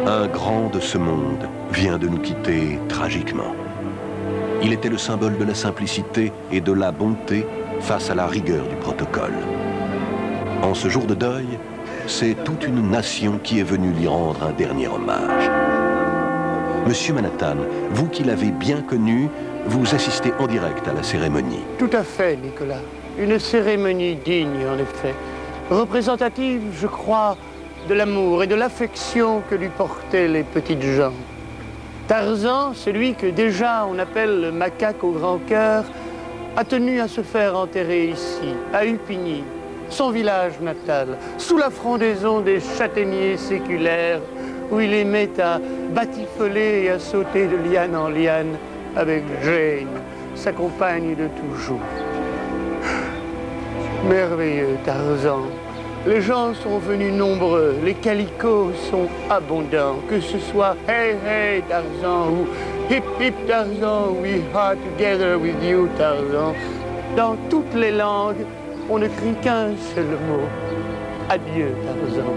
Un grand de ce monde vient de nous quitter tragiquement. Il était le symbole de la simplicité et de la bonté face à la rigueur du protocole. En ce jour de deuil, c'est toute une nation qui est venue lui rendre un dernier hommage. Monsieur Manhattan, vous qui l'avez bien connu, vous assistez en direct à la cérémonie. Tout à fait, Nicolas. Une cérémonie digne, en effet. Représentative, je crois, de l'amour et de l'affection que lui portaient les petites gens. Tarzan, celui que déjà on appelle le macaque au grand cœur, a tenu à se faire enterrer ici, à Upigny, son village natal, sous la frondaison des châtaigniers séculaires, où il aimait à batifoler et à sauter de liane en liane avec Jane, sa compagne de toujours. Merveilleux Tarzan. Les gens sont venus nombreux, les calicots sont abondants, que ce soit Hey Hey Tarzan ou Hip Hip Tarzan, We are together with you Tarzan. Dans toutes les langues, on ne crie qu'un seul mot. Adieu Tarzan.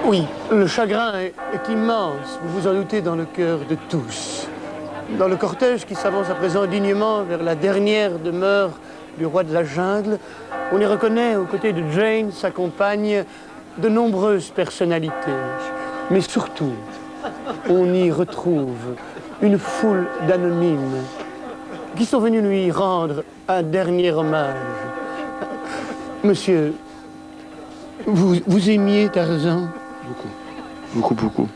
Oui, le chagrin est immense, vous vous en doutez, dans le cœur de tous. Dans le cortège qui s'avance à présent dignement vers la dernière demeure du roi de la jungle, on y reconnaît, aux côtés de Jane, sa compagne, de nombreuses personnalités. Mais surtout, on y retrouve une foule d'anonymes qui sont venus lui rendre un dernier hommage. Monsieur, vous aimiez Tarzan? Beaucoup.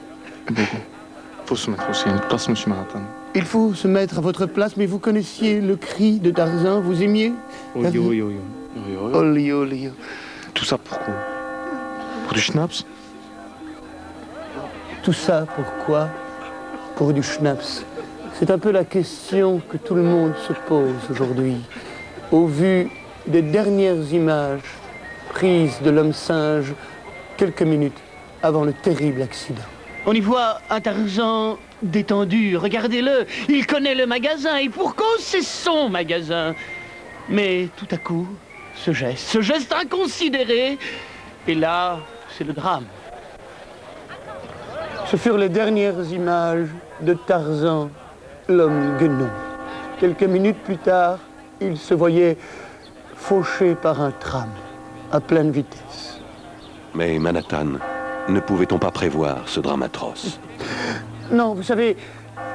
Faut se mettre aussi à une place, monsieur Manhattan. Il faut se mettre à votre place, mais vous connaissiez le cri de Tarzan, vous aimiez? Oli. Tout ça pourquoi? Pour du schnapps? Tout ça pourquoi? Pour du schnapps. C'est un peu la question que tout le monde se pose aujourd'hui, au vu des dernières images prises de l'homme singe quelques minutes avant le terrible accident. On y voit un Tarzan détendu, regardez-le, il connaît le magasin, et pour cause c'est son magasin. Mais tout à coup, ce geste inconsidéré, et là, c'est le drame. Ce furent les dernières images de Tarzan, l'homme guenon. Quelques minutes plus tard, il se voyait fauché par un tram, à pleine vitesse. Mais Manhattan, ne pouvait-on pas prévoir ce drame atroce? Non, vous savez,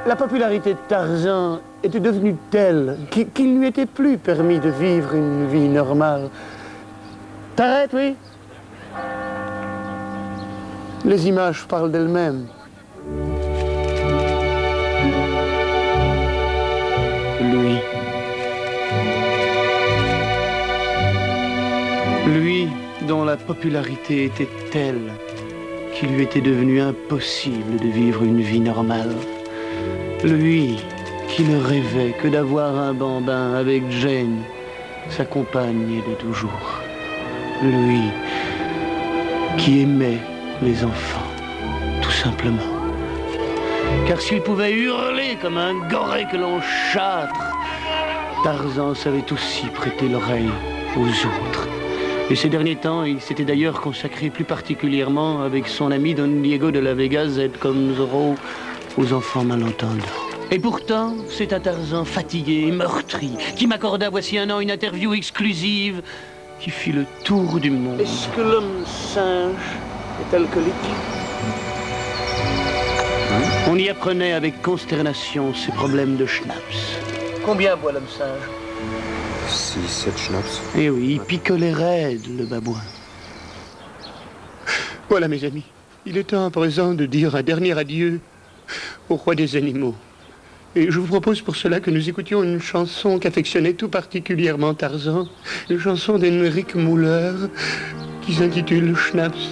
la popularité de Tarzan était devenue telle qu'il ne lui était plus permis de vivre une vie normale. T'arrêtes, oui? Les images parlent d'elles-mêmes. Lui dont la popularité était telle qu'il lui était devenu impossible de vivre une vie normale. Lui qui ne rêvait que d'avoir un bambin avec Jane, sa compagne de toujours. Lui qui aimait les enfants, tout simplement. Car s'il pouvait hurler comme un goret que l'on châtre, Tarzan savait aussi prêter l'oreille aux autres. Et ces derniers temps, il s'était d'ailleurs consacré plus particulièrement avec son ami Don Diego de la Vega, Z comme Zorro, aux enfants malentendants. Et pourtant, c'est un Tarzan fatigué et meurtri qui m'accorda voici un an une interview exclusive qui fit le tour du monde. Est-ce que l'homme singe est alcoolique? On y apprenait avec consternation ses problèmes de schnapps. Combien boit l'homme singe? 6-7 schnapps. Eh oui, il picolait raide, le babouin. Voilà, mes amis, il est temps à présent de dire un dernier adieu au roi des animaux. Et je vous propose pour cela que nous écoutions une chanson qu'affectionnait tout particulièrement Tarzan, une chanson d'Henrik Müller qui s'intitule Schnapps.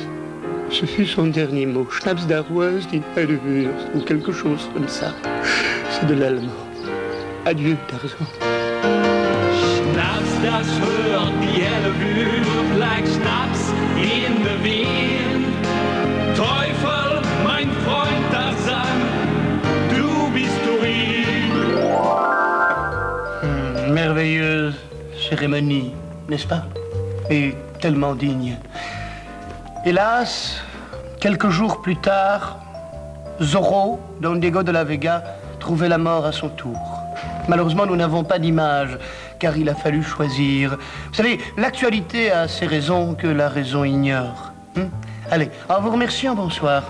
Ce fut son dernier mot. Schnapps d'Arroise, die Heidewürst, ou quelque chose comme ça. C'est de l'allemand. Adieu, Tarzan. Schnaps, das hört die helle Blut, like Schnaps in the wind. Teufel, mein Freund Tarzan, cérémonie, n'est-ce pas? Et tellement digne. Hélas, quelques jours plus tard, Zorro, Don Diego de la Vega, trouvait la mort à son tour. Malheureusement, nous n'avons pas d'image, car il a fallu choisir. Vous savez, l'actualité a ses raisons que la raison ignore. Allez, en vous remerciant, bonsoir.